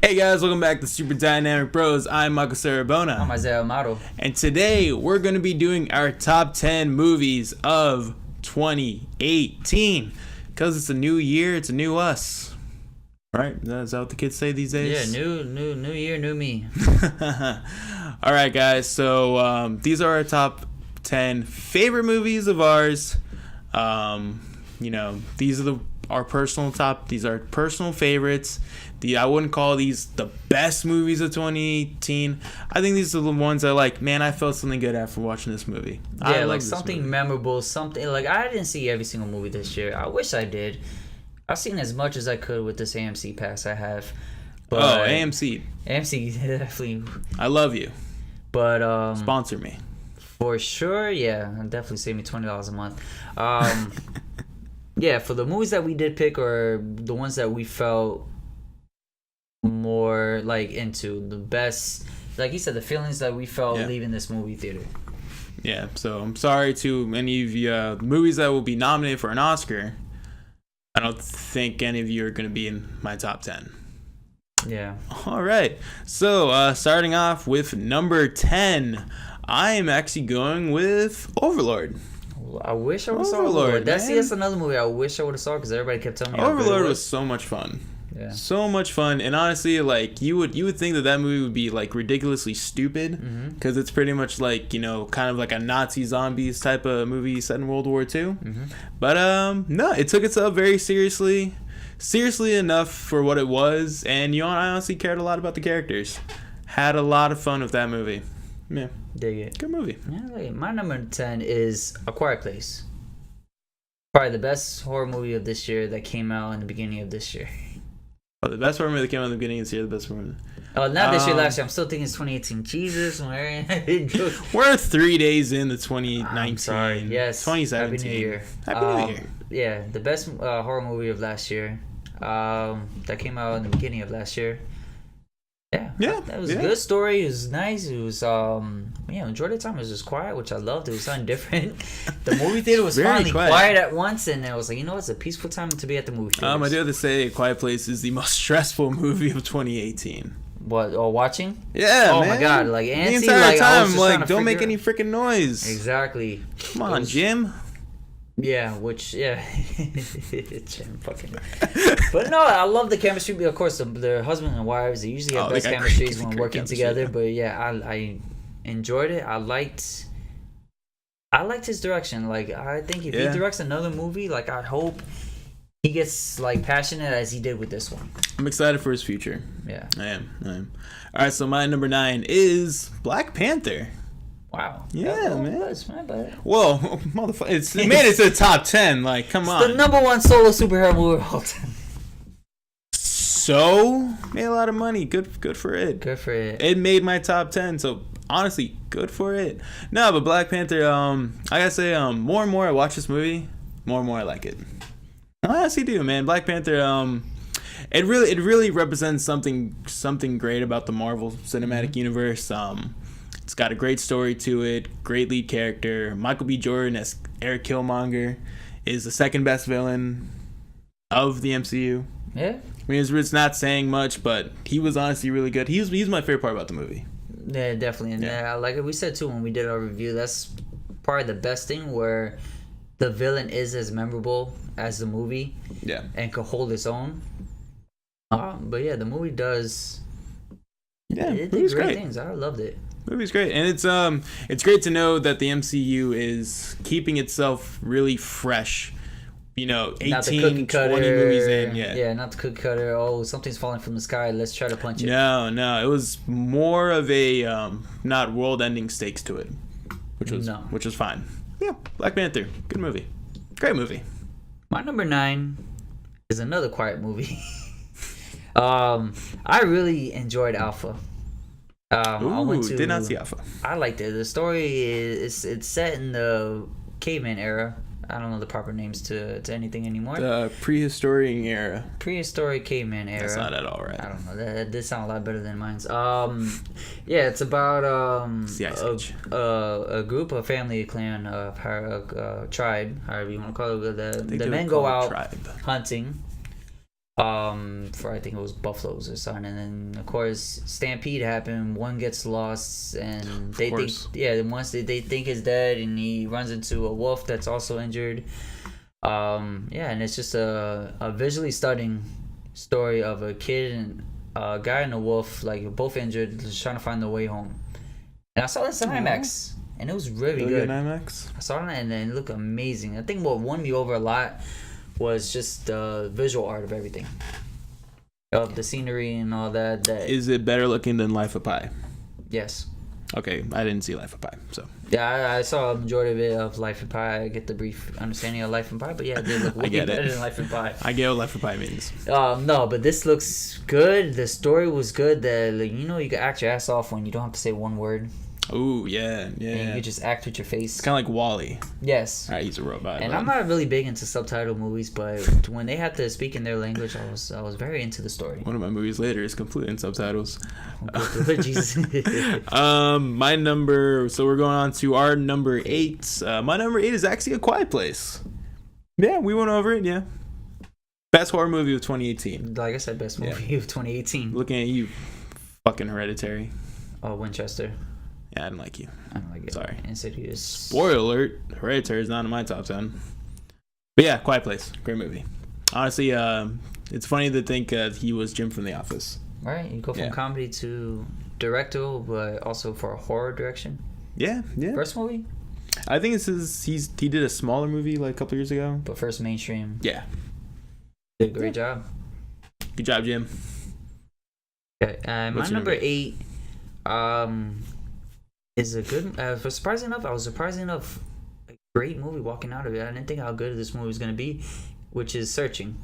Hey guys, welcome back to Super Dynamic Bros. I'm Michael Sarabona. I'm Isaiah Amato. And today we're going to be doing our top 10 movies of 2018. Because it's a new year, it's a new us. Right? Is that what the kids say these days? Yeah, new year, new me. Alright guys, so these are our top 10 favorite movies of ours. These are our personal top. These are personal favorites. I wouldn't call these the best movies of 2018. I think these are the ones that, like, man, I felt something good after watching this movie. Yeah, like something memorable, something like I didn't see every single movie this year. I wish I did. I've seen as much as I could with this AMC pass I have. But AMC definitely. I love you. But sponsor me. For sure, yeah. Definitely save me $20 a month. Yeah, for the movies that we did pick, or the ones that we felt more like into, the best, like you said, the feelings that we felt leaving this movie theater. Yeah, so I'm sorry to any of you movies that will be nominated for an Oscar. I don't think any of you are going to be in my top 10. Yeah. All right, so starting off with number 10, I am actually going with Overlord. I wish I would have saw Overlord. That's another movie I wish I would have saw, because everybody kept telling me Overlord was so much fun. Yeah. So much fun. And honestly, like, you would think that movie would be like ridiculously stupid, because it's pretty much like, kind of like a Nazi zombies type of movie set in World War II. But no, it took itself very seriously enough for what it was. And I honestly cared a lot about the characters. Had a lot of fun with that movie. Yeah. Dig it. Good movie. Yeah, my number 10 is A Quiet Place. Probably the best horror movie of this year that came out in the beginning of this year. Oh, the best horror movie that came out in the beginning of this year, the best horror movie. Oh, not this year, last year. I'm still thinking it's 2018. Jesus, we're 3 days into 2019. I'm sorry. Yes. 2017. Happy New Year. Happy New Year. Yeah, the best horror movie of last year. That came out in the beginning of last year. Yeah, that was a good story. It was nice. It was majority of the time it was just quiet, which I loved. It was something different. The movie theater was finally quiet at once, and I was like, it's a peaceful time to be at the movie theater. I do have to say, A Quiet Place is the most stressful movie of 2018. What? Watching? Yeah, oh man. My god, like Nancy, the entire time, like don't make any freaking noise. Exactly. Come on, Jim. Yeah, Jim fucking. But no, I love the chemistry. Of course, the husband and wives, they usually have best chemistry when working together. Yeah. But yeah, I enjoyed it. I liked his direction. Like, I think if he directs another movie, like, I hope he gets like passionate as he did with this one. I'm excited for his future. Yeah, I am. All right, so my number 9 is Black Panther. Wow. Yeah, man. My bad. Whoa, motherfucker! It's made it to the top 10. Like, come on. The number 1 solo superhero movie of all time. So made a lot of money. Good for it. Good for it. It made my top 10. So honestly, good for it. No, but Black Panther. I gotta say, more and more I watch this movie, more and more I like it. I honestly do, man. Black Panther. It really represents something great about the Marvel Cinematic Universe. It's got a great story to it, great lead character. Michael B. Jordan as Eric Killmonger is the second best villain of the MCU. Yeah. I mean, it's not saying much, but he was honestly really good. He's my favorite part about the movie. Yeah, definitely. And like we said too when we did our review, that's probably the best thing, where the villain is as memorable as the movie. Yeah. And could hold its own. But yeah, the movie does. Yeah, it did great things. I loved it. Movie's great, and it's great to know that the MCU is keeping itself really fresh. 18, 20 movies in. Yeah, not the cookie cutter. Oh, something's falling from the sky. Let's try to punch it. No, it was more of a not world-ending stakes to it, which was fine. Yeah, Black Panther, good movie, great movie. My number 9 is another quiet movie. I really enjoyed Alpha. Did not see Alpha. I liked it. The story is it's set in the caveman era. I don't know the proper names to anything anymore. The prehistoric era. Prehistoric caveman era. That's not at all right. I don't know. That did sound a lot better than mine's. Yeah, it's about a group, a family, clan, tribe, however you want to call it. The men go out hunting. For I think it was buffaloes or something, and then of course stampede happened. One gets lost, and they think once they think he's dead, and he runs into a wolf that's also injured. And it's just a visually stunning story of a kid and a guy and a wolf, like both injured, just trying to find their way home. And I saw this in IMAX, and it was really good. IMAX. I saw it and it looked amazing. I think what won me over a lot was just the visual art of everything, of the scenery and all that. Is it better looking than Life of Pi? Yes. Okay, I didn't see Life of Pi, so. Yeah, I saw a majority of it of Life of Pi. I get the brief understanding of Life of Pi, but yeah, it did look way better than Life of Pi. I get what Life of Pi means. No, but this looks good. The story was good. You can act your ass off when you don't have to say one word. Ooh, yeah. And you can just act with your face. It's kind of like WALL-E. Yes. Alright, he's a robot. And I'm not really big into subtitle movies, but when they had to speak in their language, I was very into the story. One of my movies later is completely in subtitles. Jesus. My number. So we're going on to our number 8. My number 8 is actually A Quiet Place. Yeah, we went over it. Yeah. Best horror movie of 2018. Like I said, best movie of 2018. Looking at you, fucking Hereditary. Oh, Winchester. Yeah, I didn't like you. I don't like it. Sorry. Insidious. Spoiler alert: Hereditary is not in my top 10. But yeah, Quiet Place, great movie. Honestly, it's funny to think he was Jim from The Office. Right, you go from comedy to director, but also for a horror direction. Yeah. First movie. I think he did a smaller movie like a couple years ago. But first mainstream. Yeah. Did a great job. Good job, Jim. Okay, my number 8. Is a good. Surprising enough, I was surprised enough. A great movie walking out of it. I didn't think how good this movie was gonna be, which is Searching.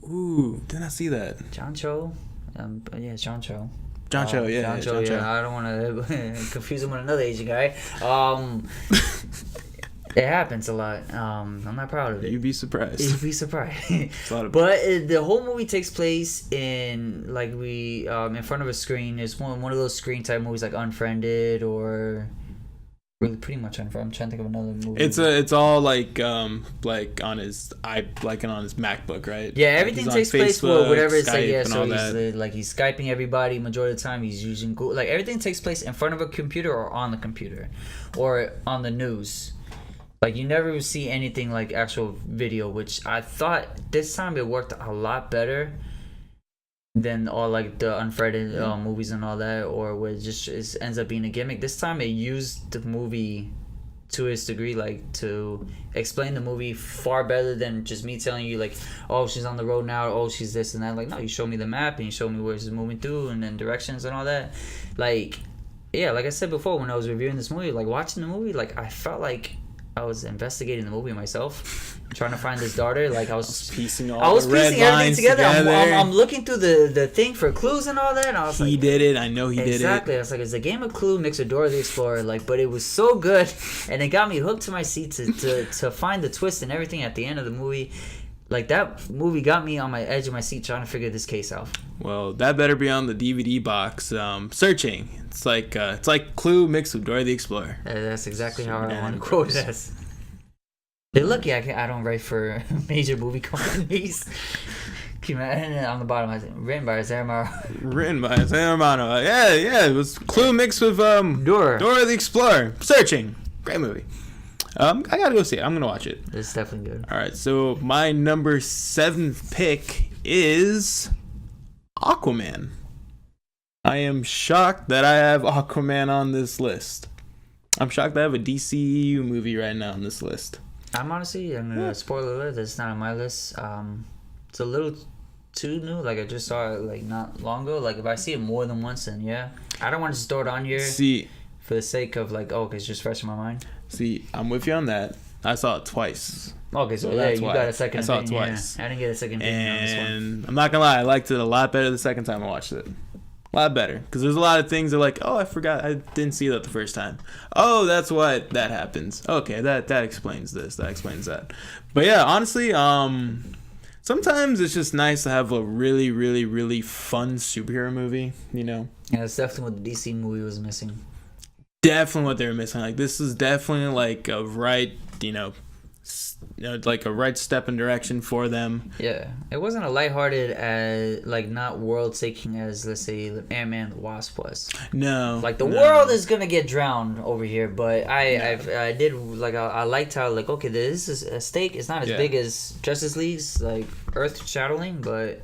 Ooh, did not see that. John Cho. Yeah, John Cho. John Cho, yeah. John Cho, yeah. I don't want to confuse him with another Asian guy. It happens a lot. I'm not proud of it. You'd be surprised. But the whole movie takes place in in front of a screen. It's one of those screen type movies like Unfriended or really pretty much Unfriended. I'm trying to think of another movie. It's all like on his MacBook, right? Yeah, everything takes place with whatever it's Skype so he's Skyping everybody majority of the time. He's using Google. Like everything takes place in front of a computer or on the computer or on the news. Like, you never see anything like actual video, which I thought this time it worked a lot better than all like the Unfriended movies and all that, or where it ends up being a gimmick. This time it used the movie to its degree, like to explain the movie far better than just me telling you like, oh, she's on the road now, oh, she's this and that. Like, no, you show me the map and you show me where she's moving through and then directions and all that. Like, yeah, like I said before when I was reviewing this movie, like watching the movie, like I felt like I was investigating the movie myself, trying to find his daughter. Like I was piecing everything together. I'm looking through the thing for clues and all that. And I was he did it. I know he did it. Exactly. I was like, it's a game of Clue mixed with Dora the Explorer. Like, but it was so good, and it got me hooked to my seat to find the twist and everything at the end of the movie. Like, that movie got me on my edge of my seat trying to figure this case out. Well, that better be on the DVD box. Searching. It's like Clue mixed with Dora the Explorer. That's exactly how I want to quote it as. They're lucky I don't write for major movie companies. And on the bottom, I said, written by Isaiah Romano. Yeah. It was Clue mixed with Dora the Explorer. Searching. Great movie. I gotta go see it. I'm gonna watch it. It's definitely good. All right, so my number 7th pick is Aquaman. I am shocked that I have Aquaman on this list. I'm shocked I have a DCEU movie right now on this list. I'm gonna spoiler alert, it's not on my list. It's a little too new. Like, I just saw it like not long ago. Like, if I see it more than once, then yeah, I don't want to just throw it on here. For the sake of like, okay, it's just fresh in my mind. See, I'm with you on that. I saw it twice. Okay, so yeah, you got a second opinion. I saw it twice. Yeah. I didn't get a second opinion on this one. And I'm not gonna lie, I liked it a lot better the second time I watched it. A lot better. Because there's a lot of things that are like, oh, I forgot. I didn't see that the first time. Oh, that's why that happens. Okay, that explains this. That explains that. But yeah, honestly, sometimes it's just nice to have a really, really, really fun superhero movie, you know? Yeah, it's definitely what the DC movie was missing. Definitely what they were missing. Like, this is definitely like a right, like a right step in direction for them. Yeah, it wasn't a lighthearted as like not world taking as let's say Ant-Man and the Wasp was. No, like the world is gonna get drowned over here, but I did like I liked how like okay, this is a stake. It's not as big as Justice League's like Earth Shadowing, but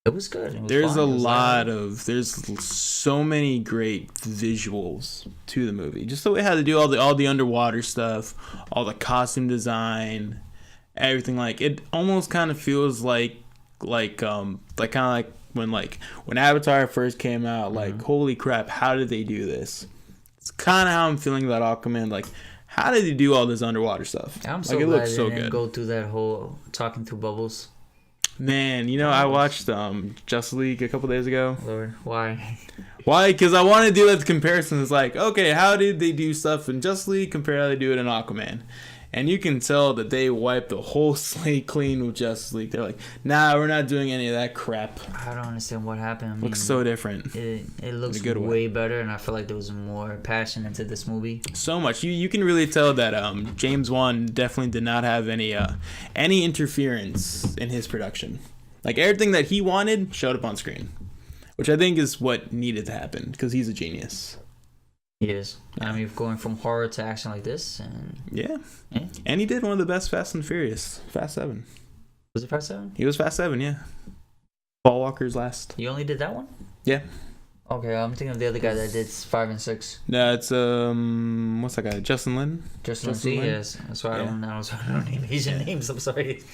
it was good. It was there's fun. There's so many great visuals to the movie. Just the way it had to do all the underwater stuff, all the costume design, everything. Like it almost kind of feels like kind of like when Avatar first came out. Like holy crap, how did they do this? It's kind of how I'm feeling about Aquaman. Like how did they do all this underwater stuff? I'm so glad they didn't go through that whole talking through bubbles. Man, I watched Justice League a couple days ago. Lord, why? Why? Because I want to do that comparison. It's like, okay, how did they do stuff in Justice League compared to how they do it in Aquaman? And you can tell that they wiped the whole slate clean with Justice League. They're like, nah, we're not doing any of that crap. I don't understand what happened. I mean, looks so different. It looks way better, and I feel like there was more passion into this movie. So much. You can really tell that James Wan definitely did not have any interference in his production. Like everything that he wanted showed up on screen, which I think is what needed to happen because he's a genius. He is. I mean, going from horror to action like this, and yeah. And he did one of the best Fast and Furious, Fast 7. Was it Fast 7? He was Fast 7, yeah. Paul Walker's last. You only did that one? Yeah. Okay, I'm thinking of the other guy that did 5 and 6. No, it's what's that guy? Justin Lin. Justin Lin. Yes. That's why I don't name Asian names. I'm sorry.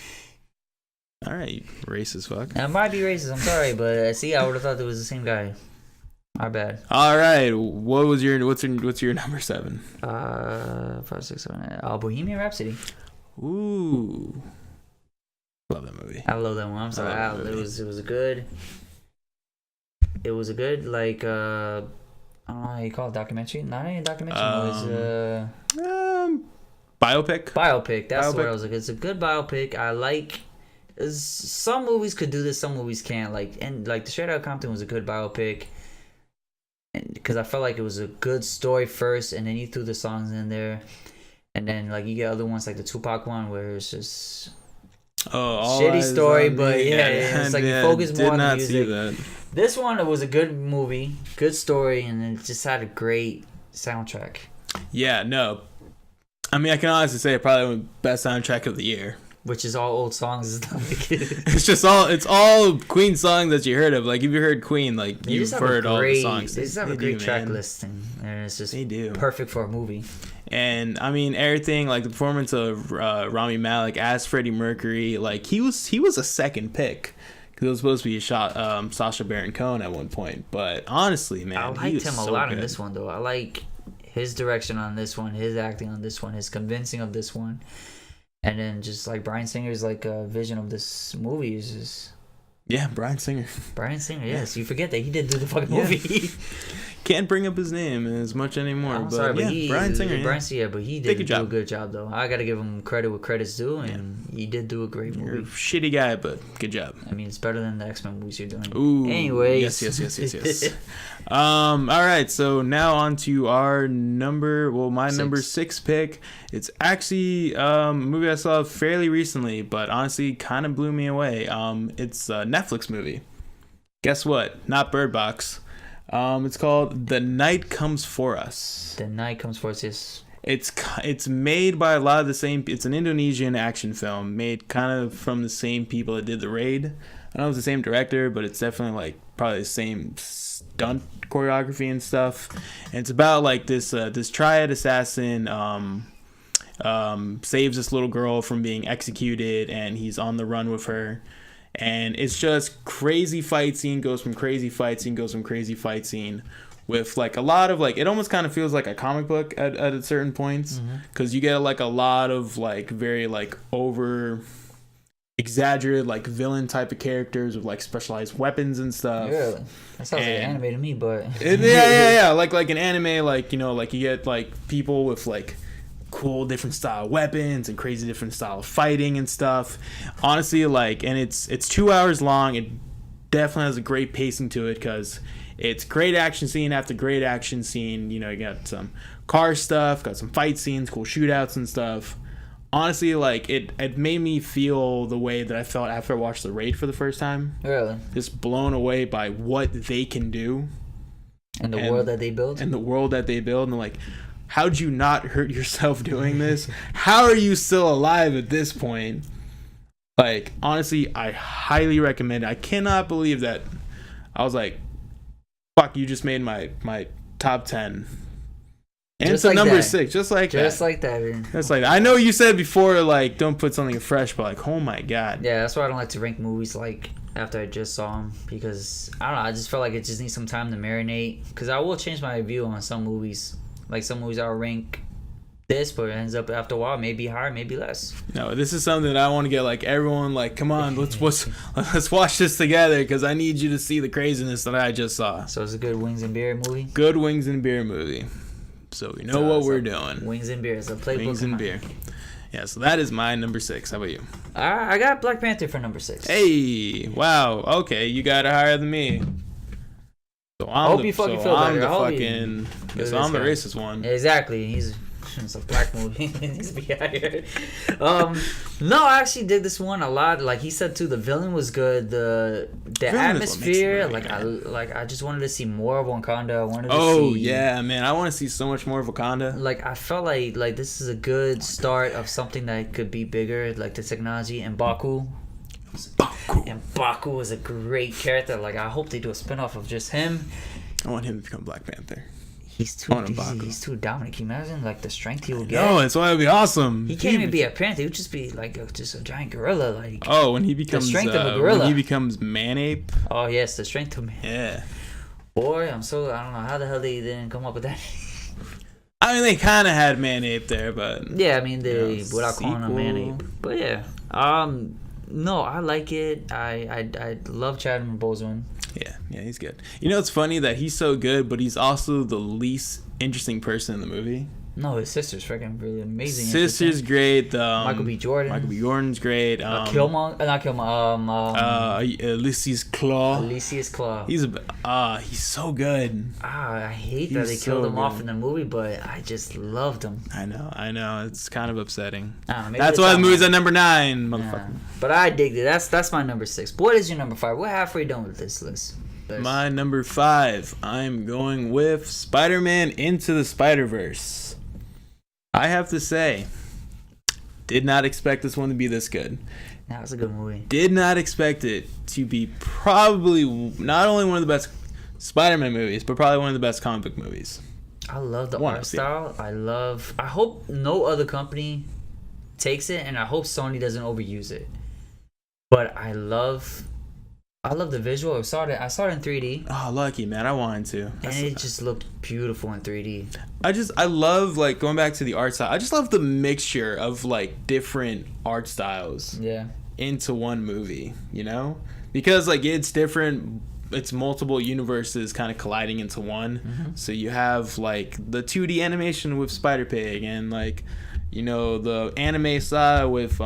All right, racist fuck. I might be racist. I'm sorry, but see, I would have thought it was the same guy. My bad. All right, what's your number 7? 5, 6, 7. Bohemian Rhapsody. Ooh, love that movie. I love that one. I'm sorry. It was a good. It was a good like I don't know how you call it, documentary. Not even a documentary. It was biopic. Biopic. That's what I was like. It's a good biopic. I like. Some movies could do this. Some movies can't. Like the Straight Outta Compton was a good biopic. Because I felt like it was a good story first, and then you threw the songs in there, and then like you get other ones like the Tupac one where it's just shitty story, but it's like you focus more on the music. This one, it was a good movie, good story, and it just had a great soundtrack. Yeah, no, I mean I can honestly say probably the best soundtrack of the year. Which is all old songs. It's all Queen songs that you heard of. Like if you heard Queen, like you've heard all the songs. They just have a great track list, and it's just perfect for a movie. And I mean everything, like the performance of Rami Malek as Freddie Mercury, like he was a second pick because it was supposed to be Sacha Baron Cohen at one point. But honestly, man, I liked him a lot in this one though. I like his direction on this one, his acting on this one, his convincing of this one. And then just like Bryan Singer's like vision of this movie is just... Yeah, Bryan Singer. Bryan Singer, yes. You forget that he did do the fucking movie. Can't bring up his name as much anymore. I'm sorry, but Bryan Singer. But he did do a good job, though. I got to give him credit where credit's due, and he did do a great movie. You're a shitty guy, but good job. I mean, it's better than the X-Men movies you're doing. Ooh. Anyways. Yes. All right, so now on to our number 6 pick. It's actually a movie I saw fairly recently, but honestly kind of blew me away. It's a Netflix movie. Guess what? Not Bird Box. It's called The Night Comes For Us. The Night Comes For Us, yes. It's made by a lot of the same... It's an Indonesian action film made kind of from the same people that did The Raid. I don't know if it's the same director, but it's definitely like probably the same stunt choreography and stuff. And it's about like this triad assassin saves this little girl from being executed, and he's on the run with her. And it's just crazy fight scene goes from crazy fight scene with like a lot of like, it almost kind of feels like a comic book at certain points, because you get like a lot of like very like over exaggerated like villain type of characters with like specialized weapons and stuff. Really? That sounds like an anime to me, but yeah, like an anime, like, you know, like you get like people with like cool different style weapons and crazy different style of fighting and stuff. Honestly, like, and it's 2 hours long. It definitely has a great pacing to it because it's great action scene after great action scene. You know, you got some car stuff, got some fight scenes, cool shootouts and stuff. honestly, like it made me feel the way that I felt after I watched The Raid for the first time. Really? Just blown away by what they can do. And the world that they build? And the world that they build. And like, how'd you not hurt yourself doing this? How are you still alive at this point? Like, honestly, I highly recommend it. I cannot believe that I was like, fuck, you just made my top 10. And just it's like number that. 6, just like just that. like that, man. Just like that. I know you said before, like, don't put something fresh, but like, oh my god. Yeah, that's why I don't like to rank movies like after I just saw them, because I don't know, I just felt like it just needs some time to marinate. Because I will change my view on some movies. Like some movies I'll rank this, but it ends up after a while maybe higher, maybe less. No, this is something that I want to get like everyone like, come on, let's watch this together, because I need you to see the craziness that I just saw. So it's a good wings and beer movie. Good wings and beer movie. So we know what we're doing. Wings and beer is a playbook. Wings and beer. Yeah, so that is my number 6. How about you? I got Black Panther for number 6. Hey, wow. Okay, you got it higher than me. So I hope you fucking feel better. So I'm the racist one. Exactly. It's a black movie. He needs to be out here. No, I actually did this one a lot. Like he said too, the villain was good. The atmosphere, I just wanted to see more of Wakanda. I wanted to see. Oh yeah, man! I want to see so much more of Wakanda. Like I felt like this is a good start of something that could be bigger, like the technology. And Baku was a great character. Like I hope they do a spinoff of just him. I want him to become Black Panther. He's too dominant. Can you imagine like the strength he will get? No, that's why it'd be awesome. He can't even be a panther. He would just be like just a giant gorilla. Like when he becomes the strength of a gorilla. When he becomes man-ape. Oh yes, the strength of man. Yeah. Boy, I don't know how the hell they didn't come up with that. I mean, they kind of had man-ape there, but yeah, I mean without calling him man-ape. But yeah, no, I like it. I love Chadwick Boseman. Yeah, he's good. You know, it's funny that he's so good, but he's also the least interesting person in the movie. No, his sister's freaking really amazing. Sister's great. Michael B. Jordan's great. Ulysses Claw. He's so good. I hate that they killed him off in the movie, but I just loved him. I know. It's kind of upsetting. That's why the movie's at number 9, motherfucker. But I digged it. That's my number 6. What is your number 5? We're halfway done with this list. My number 5, I'm going with Spider-Man Into the Spider-Verse. I have to say, did not expect this one to be this good. That was a good movie. Did not expect it to be probably not only one of the best Spider-Man movies, but probably one of the best comic book movies. I love the art style. I hope no other company takes it, and I hope Sony doesn't overuse it. But I love the visual. I saw it in 3D. Oh, lucky, man. I wanted to. And it just looked beautiful in 3D. I love, like, going back to the art style. I just love the mixture of, like, different art styles. Yeah. Into one movie, you know? Because, like, it's different. It's multiple universes kind of colliding into one. Mm-hmm. So you have, like, the 2D animation with Spider-Pig and, like, you know, the anime style with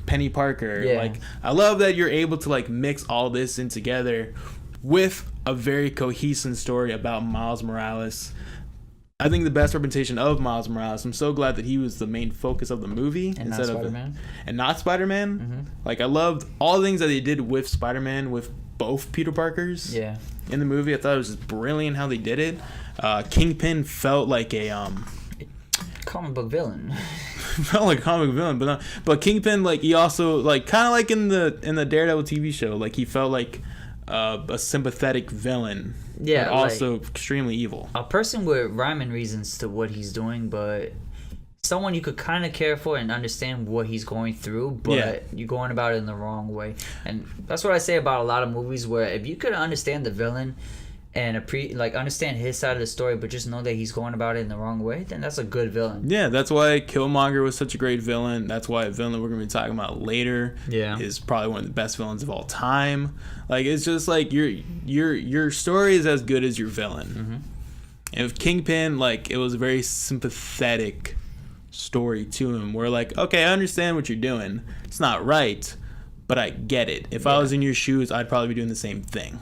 Penny Parker. Yeah. Like, I love that you're able to, like, mix all this in together with a very cohesive story about Miles Morales. I think the best representation of Miles Morales. I'm so glad that he was the main focus of the movie instead of Spider-Man. And not Spider-Man. Mm-hmm. Like, I loved all the things that they did with Spider-Man with both Peter Parkers. Yeah. In the movie, I thought it was just brilliant how they did it. Kingpin felt like a comic book villain. Felt like a comic villain, but Kingpin, like, he also, like, kind of like in the Daredevil TV show, like, he felt like a sympathetic villain. Yeah, but also extremely evil. A person with rhyme and reasons to what he's doing, but someone you could kind of care for and understand what he's going through, but you're going about it in the wrong way. And that's what I say about a lot of movies, where if you could understand the villain and understand his side of the story, but just know that he's going about it in the wrong way, then that's a good villain. Yeah, that's why Killmonger was such a great villain. That's why a villain that we're going to be talking about later is probably one of the best villains of all time. Like, it's just like your story is as good as your villain. Mm-hmm. And with Kingpin, like, it was a very sympathetic story to him, where, like, okay, I understand what you're doing. It's not right, but I get it. If I was in your shoes, I'd probably be doing the same thing.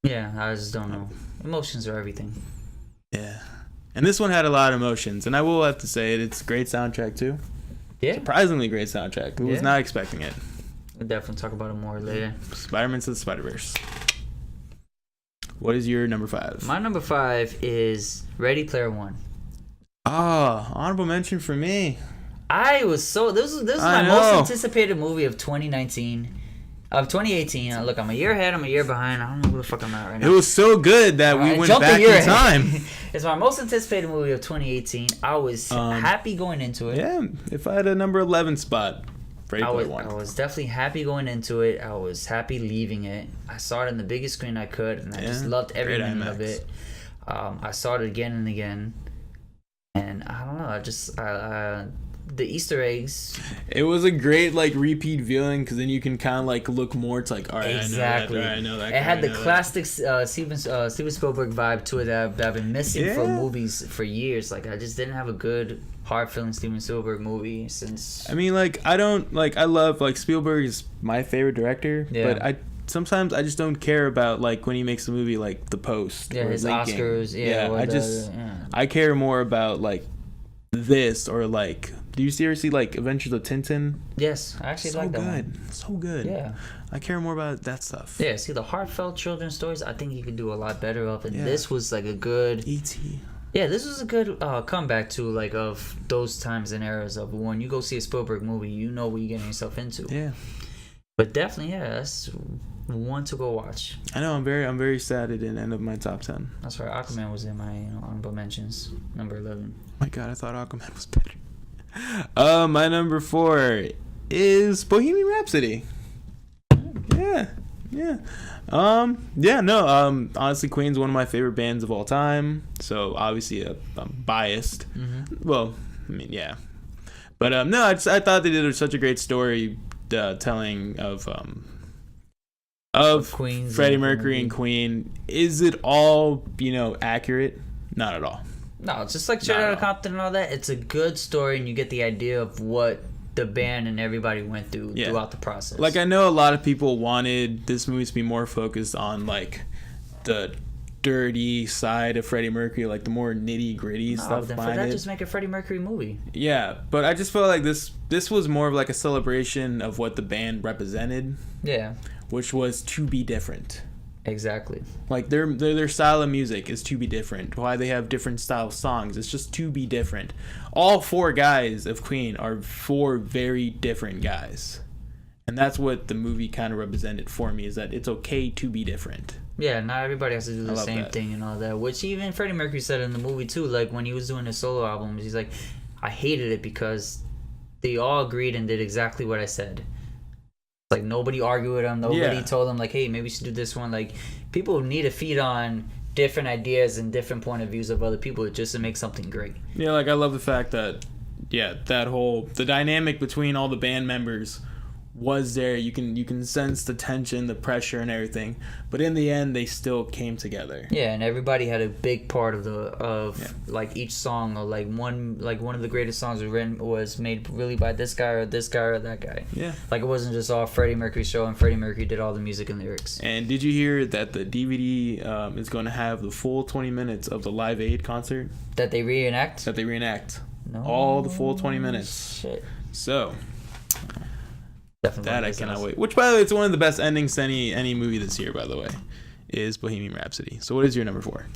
Yeah, I just don't know. Emotions are everything. Yeah. And this one had a lot of emotions. And I will have to say it's a great soundtrack, too. Yeah. Surprisingly great soundtrack. Who was not expecting it. We'll definitely talk about it more later. Spider-Man to the Spider-Verse. What is your number 5? My number 5 is Ready Player One. Honorable mention for me. This was my most anticipated movie of 2019. Of 2018. Look, I'm a year ahead, I'm a year behind. I don't know who the fuck I'm at right now. It was so good that we went back in time. It's my most anticipated movie of 2018. I was happy going into it. Yeah, if I had a number 11 spot, I was definitely happy going into it. I was happy leaving it. I saw it on the biggest screen I could, and I just loved every minute of it. I saw it again and again. And I don't know, the Easter eggs. It was a great repeat viewing because then you can kind of look more to all right. Exactly. I know that. It had the classic Steven Spielberg vibe to it that I've been missing from movies for years. I just didn't have a good hard feeling Steven Spielberg movie since. I mean, I don't I love Spielberg is my favorite director, but sometimes I just don't care about when he makes a movie The Post. Yeah, his linking. Oscars. I care more about this or do you seriously Adventures of Tintin? Yes, I actually like that one. So good. Yeah. I care more about that stuff. Yeah, see the heartfelt children's stories, I think he could do a lot better of, and this was a good E.T. Yeah, this was a good comeback to of those times and eras of when you go see a Spielberg movie, you know what you're getting yourself into. Yeah. But definitely, that's one to go watch. I know. I'm very sad it didn't end up in my top 10. That's right. Aquaman was in my honorable mentions, number 11. My God, I thought Aquaman was better. My number 4 is Bohemian Rhapsody. Yeah. Honestly, Queen's one of my favorite bands of all time. So obviously, I'm biased. Mm-hmm. Well, I mean, yeah. But I thought they did such a great story telling of Queen's Freddie Mercury and Queen. Is it all accurate? Not at all. No, it's just Straight Outta Compton and all that. It's a good story, and you get the idea of what the band and everybody went through throughout the process. I know a lot of people wanted this movie to be more focused on the dirty side of Freddie Mercury, the more nitty gritty stuff. Then for that, just make a Freddie Mercury movie. Yeah, but I just felt like this was more of a celebration of what the band represented. Yeah, which was to be different. Exactly. Their style of music is to be different. Why they have different style songs, it's just to be different. All 4 guys of Queen are 4 very different guys. And that's what the movie kind of represented for me, is that it's okay to be different. Yeah, not everybody has to do the same thing and all that. Which even Freddie Mercury said in the movie too, when he was doing his solo albums, he's like, I hated it because they all agreed and did exactly what I said. Nobody argued with him. Nobody told him hey, maybe we should do this one. People need to feed on different ideas and different point of views of other people just to make something great. Yeah, I love the fact that the dynamic between all the band members was there. You can sense the tension, the pressure, and everything. But in the end, they still came together. Yeah, and everybody had a big part of each song, or one of the greatest songs was made really by this guy or that guy. Yeah, it wasn't just all Freddie Mercury show and Freddie Mercury did all the music and lyrics. And did you hear that the DVD is going to have the full 20 minutes of the Live Aid concert that they reenact? No, all the full 20 minutes. Shit. So. Definitely that I cannot wait. Which, by the way, it's one of the best endings to any movie this year, by the way, is Bohemian Rhapsody. So what is your number 4?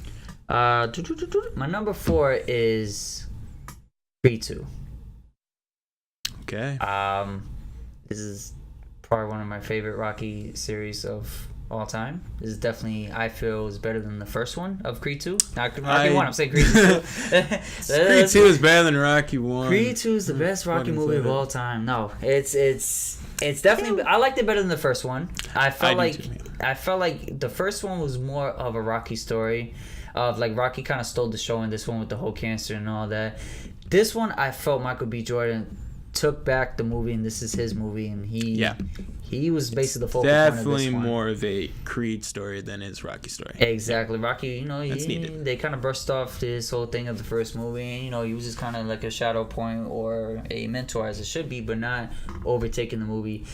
My number 4 is Creed 2. Okay. This is probably one of my favorite Rocky series of all time. This is definitely, I feel, is better than the first one of Creed 2. Not Rocky 1, I'm saying Creed 2. Creed 2 is better than Rocky 1. Creed 2 is the best Rocky movie of all time. No, it's definitely, I liked it better than the first one. I felt like the first one was more of a Rocky story of Rocky kind of stole the show in this one with the whole cancer and all that. This one, I felt Michael B. Jordan took back the movie, and this is his movie, and he was basically the focal point of this one. Definitely more of a Creed story than his Rocky story. Exactly. Rocky, they kind of brushed off this whole thing of the first movie, and he was just kind of like a shadow point or a mentor as it should be, but not overtaking the movie.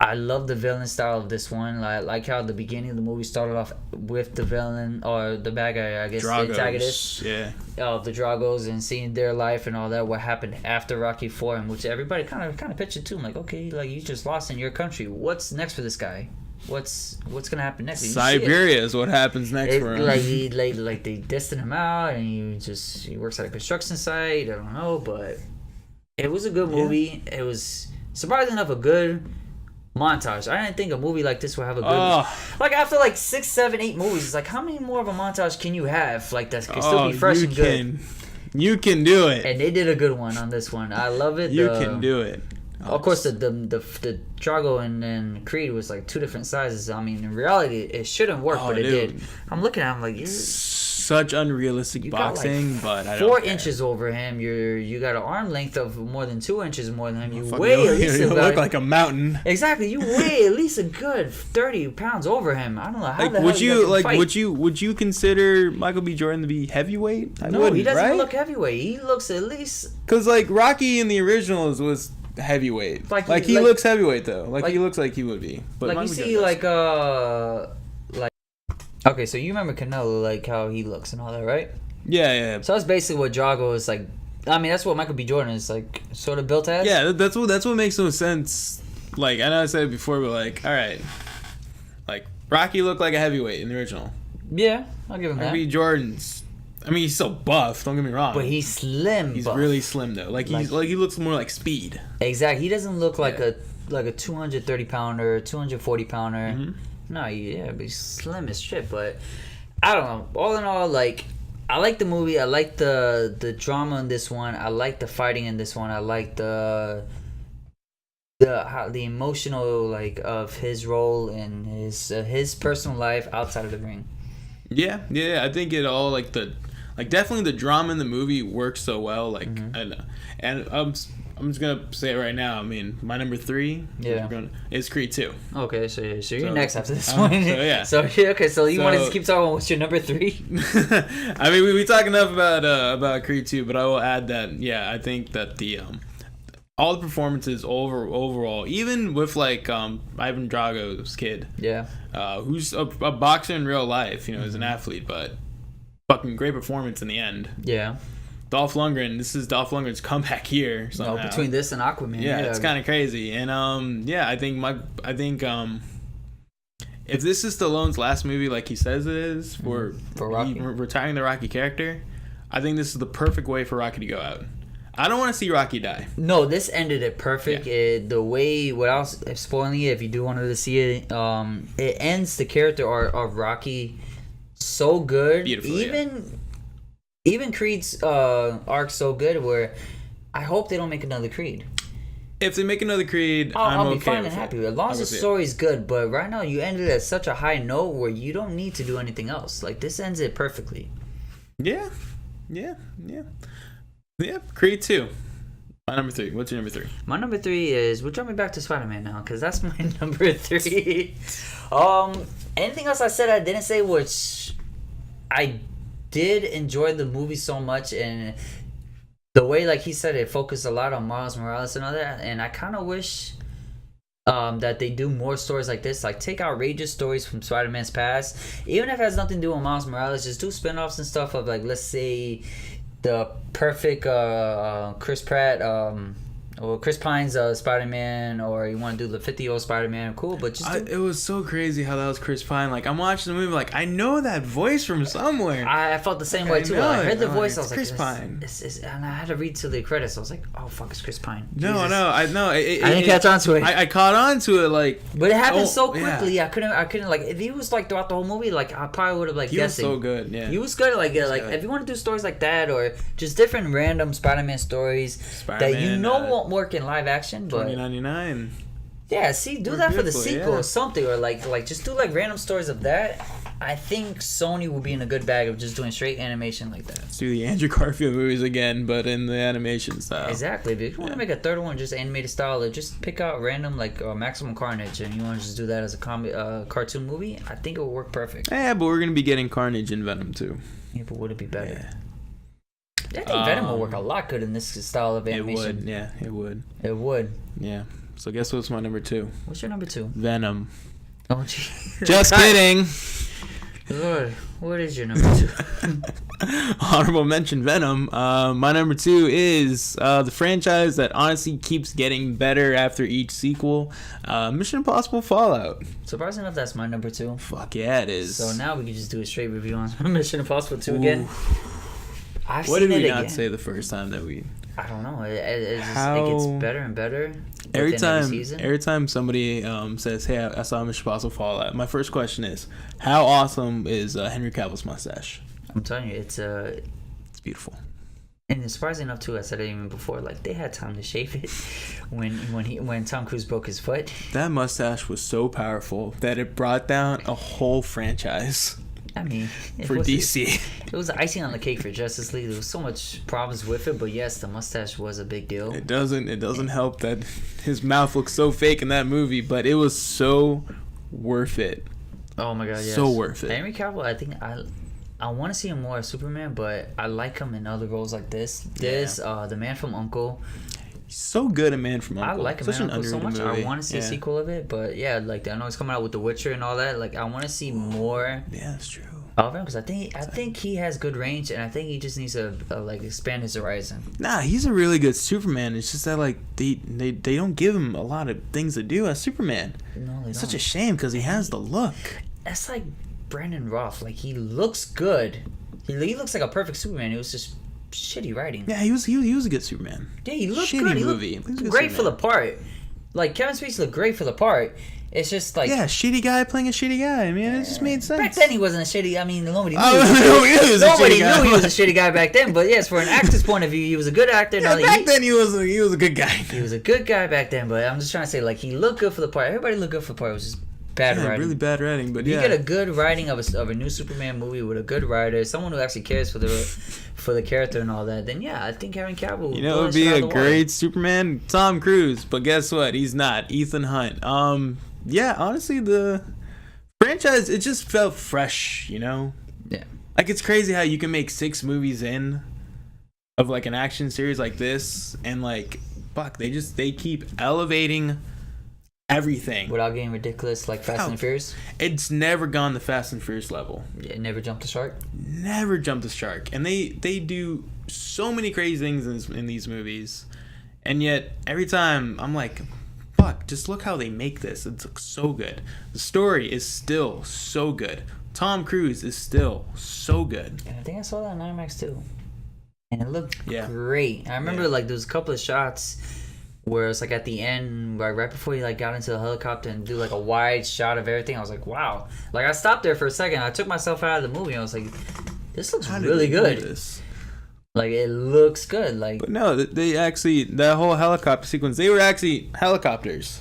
I love the villain style of this one. Like how the beginning of the movie started off with the villain or the bad guy, I guess, Dragos, the antagonist. Yeah. Of the Dragos and seeing their life and all that, what happened after Rocky 4, and which everybody kind of pictured too. I'm like, okay, like you just lost in your country. What's next for this guy? What's gonna happen next? Siberia is what happens next for him. Like they distant him out, and he works at a construction site. I don't know, but it was a good movie. It was surprisingly enough a good montage. I didn't think a movie like this would have a good like after like 6, 7, 8 movies. It's like how many more of a montage can you have like that can still be fresh and good? You can do it, and they did a good one on this one. I love it. You can do it. Of course, the Drago and Creed was like 2 different sizes. I mean, in reality, it shouldn't work, but it did. I'm looking at him like such unrealistic boxing, but I don't 4 care. inches over him. You got an arm length of more than 2 inches more than him. You weigh at least you look like a mountain. Exactly, you weigh at least a good 30 pounds over him. I don't know how. Like, would you consider Michael B. Jordan to be heavyweight? No, he doesn't look heavyweight. He looks at least because like Rocky in the originals was heavyweight. Like he looks heavyweight though. Like he looks like he would be. But like Michael you see like okay, so you remember Canelo, like how he looks and all that, right? Yeah. So that's basically what Drago is like. I mean, that's what Michael B. Jordan is like, sort of built as. Yeah, that's what makes no sense. Like I know I said it before, but like, all right, like Rocky looked like a heavyweight in the original. Yeah, I'll give him that. Michael B. Jordan's. I mean, he's so buff. Don't get me wrong. But he's slim. He's really slim though. Like he looks more like Speed. Exactly. He doesn't look like a 230 pounder, 240 pounder. Mm-hmm. No, but he's slim as shit. But I don't know. All in all, like I like the movie. I like the drama in this one. I like the fighting in this one. I like the emotional like of his role and his personal life outside of the ring. Yeah. I think it all definitely the drama in the movie works so well. Like and I'm just gonna say it right now. I mean, my number 3 is Creed 2. Okay, so you're next after this one. So you want to keep talking about what's your number 3? I mean, we talk enough about Creed 2, but I will add that I think that the all the performances overall, even with like Ivan Drago's kid, who's a boxer in real life, is an athlete, but fucking great performance in the end. Yeah. Dolph Lundgren, this is Dolph Lundgren's comeback year. No, between this and Aquaman. Yeah, it's kind of crazy. And I think if this is Stallone's last movie, like he says it is, for Rocky, retiring the Rocky character, I think this is the perfect way for Rocky to go out. I don't want to see Rocky die. No, this ended it perfect. Yeah. The way, without spoiling it, if you do want to see it, it ends the character of Rocky so good. Beautifully. Even Creed's arc so good where I hope they don't make another Creed. If they make another Creed, I'll be okay fine and happy. As long as the story's good, but right now you ended at such a high note where you don't need to do anything else. Like this ends it perfectly. Yeah. Creed 2. My number 3. What's your number 3? My number 3 is, we're jumping back to Spider-Man now because that's my number 3. Anything else I said I didn't say, which I did enjoy the movie so much, and the way, like he said, it focused a lot on Miles Morales and all that, and I kind of wish that they do more stories like this, like take outrageous stories from Spider-Man's past, even if it has nothing to do with Miles Morales, just do spin-offs and stuff of, like, let's say the perfect Chris Pratt or Chris Pine's Spider-Man, or you want to do the 50-year-old Spider-Man, cool, but just it was so crazy how that was Chris Pine. Like, I'm watching the movie, like, I know that voice from somewhere. I felt the same way, too. When I heard the voice, I was like, Chris Pine. And I had to read to the credits. I was like, oh, fuck, it's Chris Pine. No, I know. I didn't catch on to it. I caught on to it, like... But it happened so quickly, I couldn't, like, if he was, like, throughout the whole movie, like, I probably would have, like, guessing. He was so good, yeah. He was good, like, if you want to do stories like that, or just different random Spider-Man stories that you know won't work in live action, but 2099. Yeah, see, do that for the sequel or something, or like just do like random stories of that. I think Sony will be in a good bag of just doing straight animation like that. Let's do the Andrew Garfield movies again, but in the animation style. Exactly. But if you want to make a third one just animated style, or just pick out random like Maximum Carnage, and you want to just do that as a cartoon movie, I think it will work perfect. Yeah, but we're gonna be getting Carnage in Venom too. Yeah, but would it be better? Yeah. I think Venom will work a lot good in this style of animation. It would, yeah. It would. It would. Yeah. So guess what's my number 2? What's your number 2? Venom. Oh, gee. Just kidding. Lord, what is your number 2? Honorable mention, Venom. My number 2 is the franchise that honestly keeps getting better after each sequel. Mission Impossible Fallout. Surprising enough, that's my number 2. Fuck yeah, it is. So now we can just do a straight review on Mission Impossible 2 again. What did we not say the first time that we... I don't know. It gets better and better. Every time somebody says, "Hey, I saw Mission Impossible Fallout," my first question is, "How awesome is Henry Cavill's mustache?" I'm telling you, it's beautiful. And surprisingly enough, too, I said it even before. Like they had time to shave it when Tom Cruise broke his foot. That mustache was so powerful that it brought down a whole franchise. I mean, for DC, it was icing on the cake for Justice League. There was so much problems with it, but yes, the mustache was a big deal. It doesn't help that his mouth looks so fake in that movie, but it was so worth it. Oh my god, yes. So worth it. Henry Cavill, I think I want to see him more as Superman, but I like him in other roles like this. The Man from U.N.C.L.E. He's so good at Man from U.N.C.L.E. I like Man from U.N.C.L.E. so much. Movie. I want to see a sequel of it, but yeah, like I know he's coming out with The Witcher and all that. Like I want to see more. Yeah, that's true. Of him, because I think he has good range, and I think he just needs to like expand his horizon. Nah, he's a really good Superman. It's just that like they don't give him a lot of things to do as Superman. No, they don't. Such a shame because he has the look. That's like Brandon Routh. Like he looks good. He looks like a perfect Superman. It was just shitty writing. Yeah, he was a good Superman. Yeah, he looked shitty good. He movie. looked great for the part. Like Kevin Spacey looked great for the part. It's just like shitty guy playing a shitty guy. I mean, it just made sense. Back then he wasn't a shitty. I mean, nobody knew. Nobody knew he was a shitty guy back then. But yes, for an actor's point of view, he was a good actor. Yeah, back then he was a good guy. He was a good guy back then. But I'm just trying to say, like, he looked good for the part. Everybody looked good for the part. It was just bad writing. Really bad writing. But you get a good writing of a new Superman movie with a good writer, someone who actually cares for the character and all that. Then yeah, I think Henry Cavill. You know, it would be a great Superman, Tom Cruise. But guess what? He's not. Ethan Hunt. Yeah, honestly, the franchise, it just felt fresh, you know? Yeah. Like, it's crazy how you can make 6 movies in of, like, an action series like this, and, like, fuck, they keep elevating everything. Without getting ridiculous, like Fast and Furious? It's never gone the Fast and Furious level. Yeah, never jumped the shark? Never jumped the shark. And they do so many crazy things in these movies, and yet, every time, I'm like... Fuck, just look how they make this. It looks so good. The story is still so good. Tom Cruise is still so good. And I think I saw that on IMAX too. And it looked great. I remember like there was a couple of shots where it's like at the end, right before he like got into the helicopter and do like a wide shot of everything. I was like, wow. Like I stopped there for a second. I took myself out of the movie. I was like, this looks really good. Like, it looks good. Like, but no, they actually, that whole helicopter sequence, they were actually helicopters.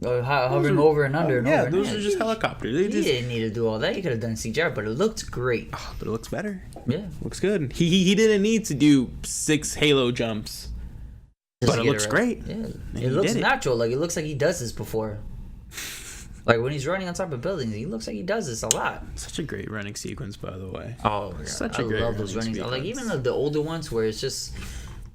Hovering over and under and over. Yeah, those are just helicopters. You didn't need to do all that. You could have done CGI, but it looked great. Oh, but it looks better. Yeah. Looks good. He didn't need to do 6 Halo jumps. But it looks great. Yeah. It looks natural. Like, it looks like he does this before. Like, when he's running on top of buildings, he looks like he does this a lot. Such a great running sequence, by the way. Oh, my God. I love those running sequence. Like, even the older ones where it's just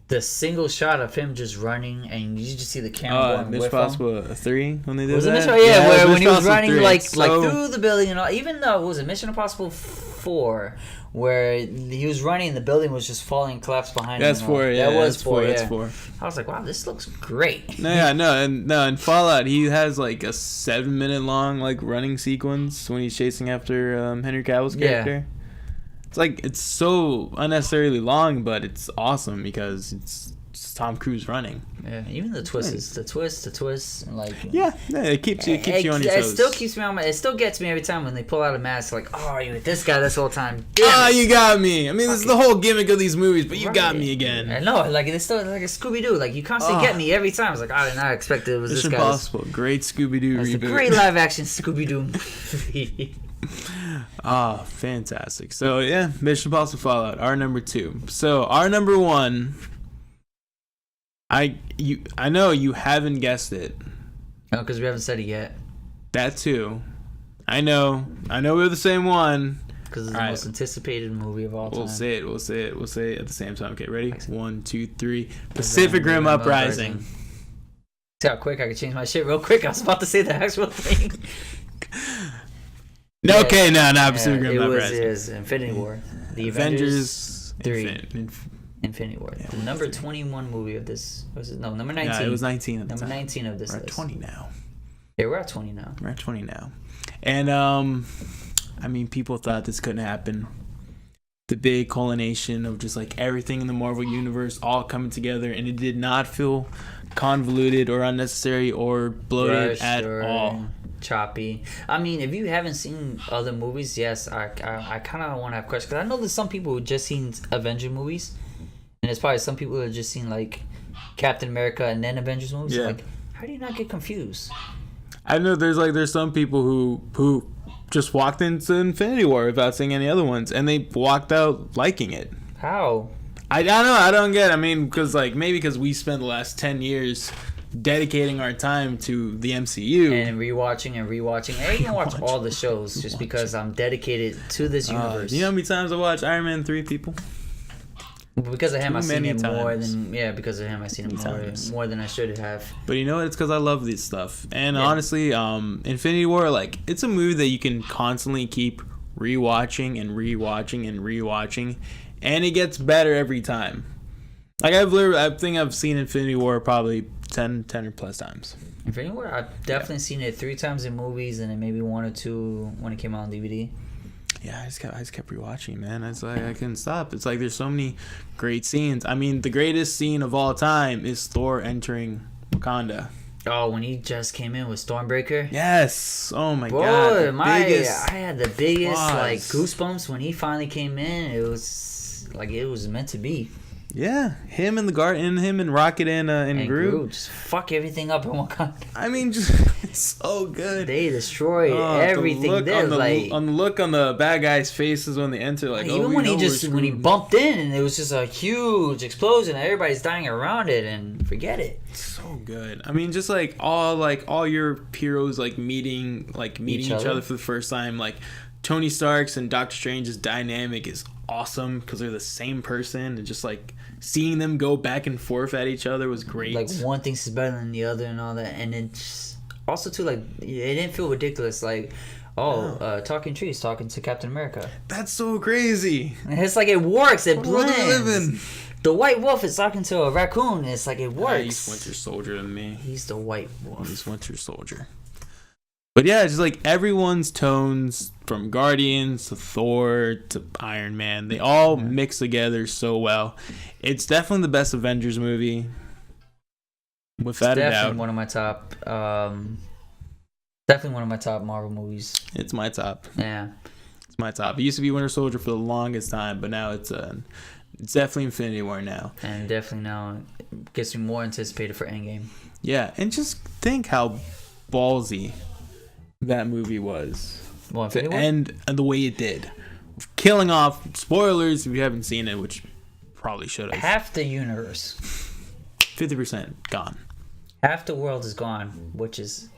the single shot of him just running and you just see the camera going Mission Impossible 3 when they did was that? Was it yeah, where when he was running like through the building and all. Even though, was it Mission Impossible 4 where he was running and the building was just falling and collapsed behind him? That's 4, yeah. That was 4, That's 4. I was like, wow, this looks great. In Fallout, he has like a 7-minute long like running sequence when he's chasing after Henry Cavill's character. Yeah. It's like, it's so unnecessarily long, but it's awesome because it's Tom Cruise running. Yeah, even the twists, the twist, and like it keeps you on your toes. It still keeps me on it still gets me every time when they pull out a mask. Like, oh, you with this guy this whole time? You got me. I mean, this is the whole gimmick of these movies, but you got me again. I know, like it's still like a Scooby Doo. Like you constantly get me every time. I was like, I did not expect it was this guy. Mission Impossible, great Scooby Doo reboot. It's a great live action Scooby Doo. Fantastic. So yeah, Mission Impossible Fallout, our number 2. So our number 1, I know you haven't guessed it. No, because we haven't said it yet. That too. I know we're the same one. Because it's the most anticipated movie of all time. We'll say it at the same time. Okay, ready? 1, 2, 3. Pacific Rim Uprising. See how quick I could change my shit real quick. I was about to say the actual thing. No, yeah, okay, no, it was Infinity War. The Avengers 3. Infinity War. Yeah, the number 21 movie of this. Was it? No, number 19. Yeah, it was 19 at the number time. 19 of this. We're at 20 now. Yeah, we're at 20 now. We're at 20 now. And, I mean, people thought this couldn't happen. The big culmination of just like everything in the Marvel Universe all coming together, and it did not feel convoluted or unnecessary or bloated at all. Choppy. I mean, if you haven't seen other movies, yes, I kind of want to have questions, because I know there's some people who just seen Avenger movies, and there's probably some people who have just seen like Captain America and then Avengers movies. Yeah. Like, how do you not get confused? I know there's some people who just walked into Infinity War without seeing any other ones, and they walked out liking it. How? I don't know. I don't get it. I mean, because like maybe because we spent the last 10 years dedicating our time to the MCU and rewatching. I can watch all the shows just because I'm dedicated to this universe. You know how many times I watched Iron Man 3, people? Because of him, I've seen it more than because of him, I've seen it more than I should have. But you know what? It's because I love this stuff. And honestly, Infinity War, like, it's a movie that you can constantly keep rewatching and rewatching and rewatching, and it gets better every time. Like, I think I've seen Infinity War probably 10 or plus times. Infinity War, I've definitely seen it 3 times in movies, and then maybe 1 or 2 when it came out on DVD. Yeah, I just kept rewatching, man. It's like I couldn't stop. It's like there's so many great scenes. I mean, the greatest scene of all time is Thor entering Wakanda. Oh, when he just came in with Stormbreaker? Yes. Oh my god. I had the biggest like goosebumps when he finally came in. It was like it was meant to be. Yeah, him in the garden, him and Rocket and Groot. Just fuck everything up in Wakanda. I mean, just it's so good. They destroyed everything. On the look on the bad guys' faces when they enter, like even when he bumped in, and it was just a huge explosion, and everybody's dying around it, and forget it. So good. I mean, just like all your heroes meeting each other for the first time, like Tony Stark's and Doctor Strange's dynamic is awesome because they're the same person, and just like seeing them go back and forth at each other was great. Like one thinks is better than the other and all that, and then also too, like, it didn't feel ridiculous. Like, Talking Trees talking to Captain America. That's so crazy. And it's like it works. It blends. The White Wolf is talking to a raccoon. It's like it works. He's Winter Soldier to me. He's the White Wolf. He's Winter Soldier. But yeah, just like everyone's tones, from Guardians to Thor to Iron Man, they all mix together so well. It's definitely the best Avengers movie, without a doubt. Definitely one of my top. Definitely one of my top Marvel movies. It's my top. Yeah, it's my top. It used to be Winter Soldier for the longest time, but now it's definitely Infinity War now. And definitely now it gets me more anticipated for Endgame. Yeah, and just think how ballsy that movie was to end the way it did, killing off, spoilers if you haven't seen it, which probably should have, half the universe, 50% gone, half the world is gone, which is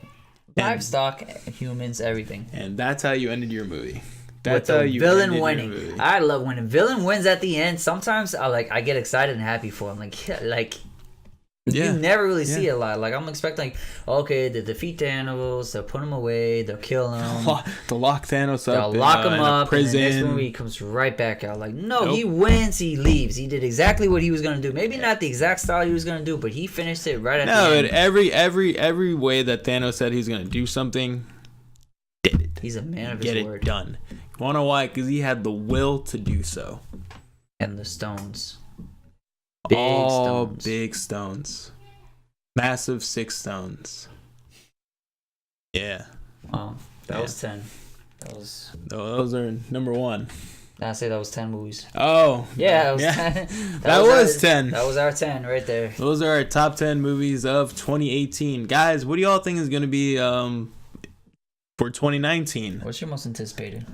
livestock, humans, everything. And that's how you ended your movie. That's how you villain winning. I love when a villain wins at the end. Sometimes I get excited and happy for him. You never really see it a lot. Like, I'm expecting, they defeat the animals, they'll put them away, they'll kill them. They'll lock Thanos up. They'll lock him up, prison. And the next movie he comes right back out. Like, nope. He wins, he leaves. He did exactly what he was going to do. Maybe not the exact style he was going to do, but he finished it right at the end. No, every way that Thanos said he was going to do something, did it. He's a man of his word. Get it done. You want to know why? Because he had the will to do so. And the stones. Big stones. Massive 6 stones. Yeah. Wow. That was 10. Those are number 1. I say that was 10 movies. Oh. Yeah, that was 10. that was 10. That was our 10 right there. Those are our top 10 movies of 2018. Guys, what do y'all think is going to be for 2019? What's your most anticipated?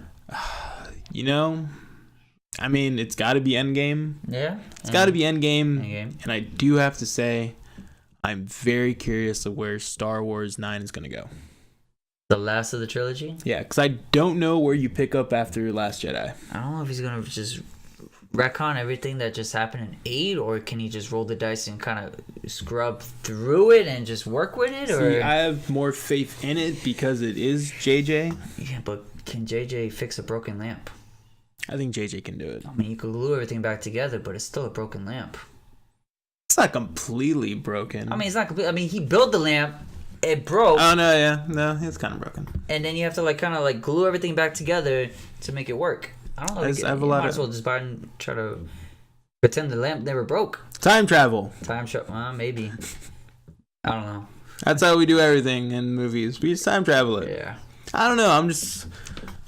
I mean, it's got to be Endgame. Yeah. It's got to be Endgame. And I do have to say, I'm very curious of where Star Wars 9 is going to go. The last of the trilogy? Yeah, because I don't know where you pick up after Last Jedi. I don't know if he's going to just retcon everything that just happened in 8, or can he just roll the dice and kind of scrub through it and just work with it? Or See, I have more faith in it because it is JJ. yeah, but can JJ fix a broken lamp? I think JJ can do it. I mean, you could glue everything back together, but it's still a broken lamp. It's not completely broken. I mean, it's not complete. I mean, he built the lamp, it broke. Oh no, yeah, no, it's kind of broken. And then you have to like kind of like glue everything back together to make it work. I don't know. I have a lot might as well just buy and try to pretend the lamp never broke. Time travel. Time travel, maybe. I don't know. That's how we do everything in movies. We just time travel it. Yeah. I don't know.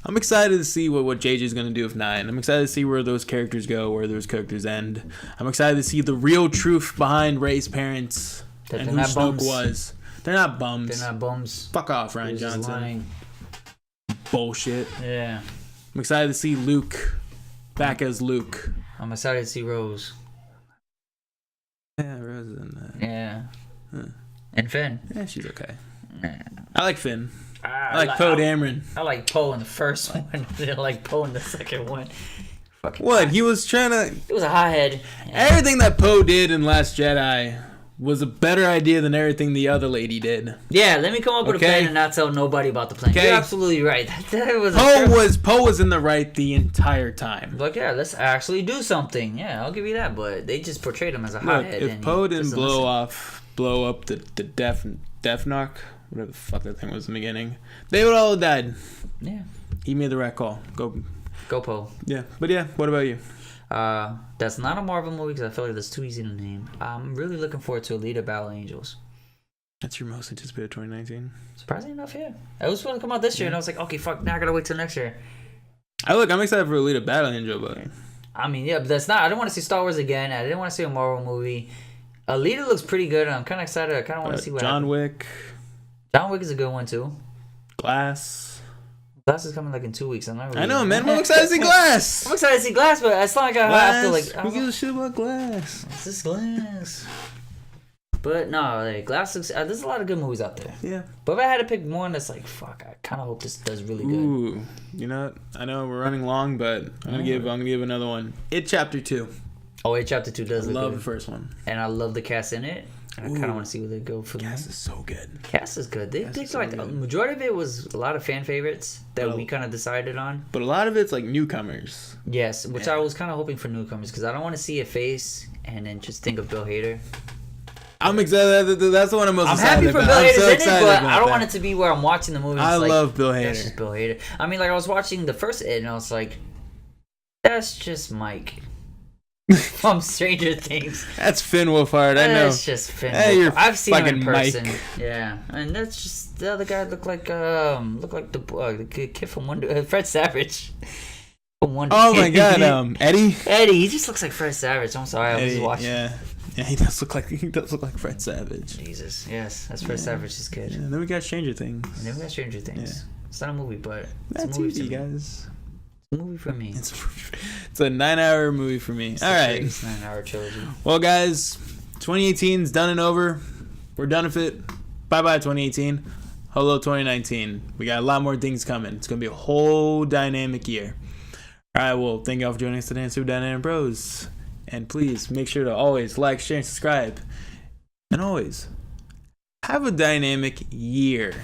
I'm excited to see what JJ's gonna do with 9. I'm excited to see where those characters go, where those characters end. I'm excited to see the real truth behind Rey's parents and who Snoke was. They're not bums. They're not bums. Fuck off, Rian They're just Johnson. lying. Bullshit. Yeah. I'm excited to see Luke back as Luke. I'm excited to see Rose. Yeah, Rose is in that. Yeah. Huh. And Finn. Yeah, she's okay. I like Finn. I like Poe Dameron. I like Poe in the first one. I like Poe in the second one. Fucking What? He was trying to... It was a hothead. Everything that Poe did in Last Jedi was a better idea than everything the other lady did. Yeah, let me come up with a plan and not tell nobody about the plan. You're absolutely right. Poe was in the right the entire time. Like, yeah, let's actually do something. Yeah, I'll give you that. But they just portrayed him as a hothead. If Poe didn't blow up the Death Knock, whatever the fuck that thing was in the beginning, they would all have died. Yeah. He made the right call. Go Poe. Yeah, but yeah, what about you? That's not a Marvel movie because I feel like that's too easy to name. I'm really looking forward to Alita Battle Angels. That's your most anticipated 2019? Surprisingly enough, yeah. It was supposed to come out this year, and I was like, okay, fuck, now I gotta wait till next year. I'm excited for Alita Battle Angel, but... I mean, yeah, but that's not... I don't want to see Star Wars again. I didn't want to see a Marvel movie. Alita looks pretty good, and I'm kind of excited. I kind of want to see what John happens. Wick. John Wick is a good one, too. Glass is coming like in 2 weeks. I know, man. I'm excited to see Glass. I'm excited to see Glass, but it's not like I have to like. Who gives a shit about Glass? It's just Glass. But no, like Glass looks. There's a lot of good movies out there. Yeah. But if I had to pick one, that's like fuck. I kind of hope this does really good. Ooh, you know what? I know we're running long, but I'm gonna give another one. It Chapter 2. Oh, It Chapter 2 does. I love good. the first one, and I love the cast in it. And I kind of want to see where they go for the cast is so good. Cast is good. They like the majority of it was a lot of fan favorites that we kind of decided on. But a lot of it's like newcomers. Yes, which I was kind of hoping for newcomers because I don't want to see a face and then just think of Bill Hader. I'm excited. That's the one I'm most excited about. I'm happy for Bill Hader's in it, but I don't want it to be where I'm watching the movie. I love Bill Hader. That's just Bill Hader. I mean, like I was watching the first It, and I was like, that's just Mike. From Stranger Things. That's Finn Wolfhard. I know. That's just Finn. Hey, I've seen him in person. Mike. Yeah, and that's just the other guy looked like the kid from Wonder Fred Savage. From Wonder Oh my God, Eddie. Eddie, he just looks like Fred Savage. I'm sorry, I was watching. Yeah, he does look like Fred Savage. Jesus, yes, that's Fred Savage's kid. Yeah, and then we got Stranger Things. And then we got Stranger Things. Yeah. It's not a movie, but it's a movie easy, guys. It's a movie for me. It's a 9-hour movie for me. All right. 9-hour trilogy. Well, guys, 2018's done and over. We're done with it. Bye-bye, 2018. Hello, 2019. We got a lot more things coming. It's going to be a whole dynamic year. All right, well, thank y'all for joining us today on Super Dynamic Bros. And please make sure to always like, share, and subscribe. And always have a dynamic year.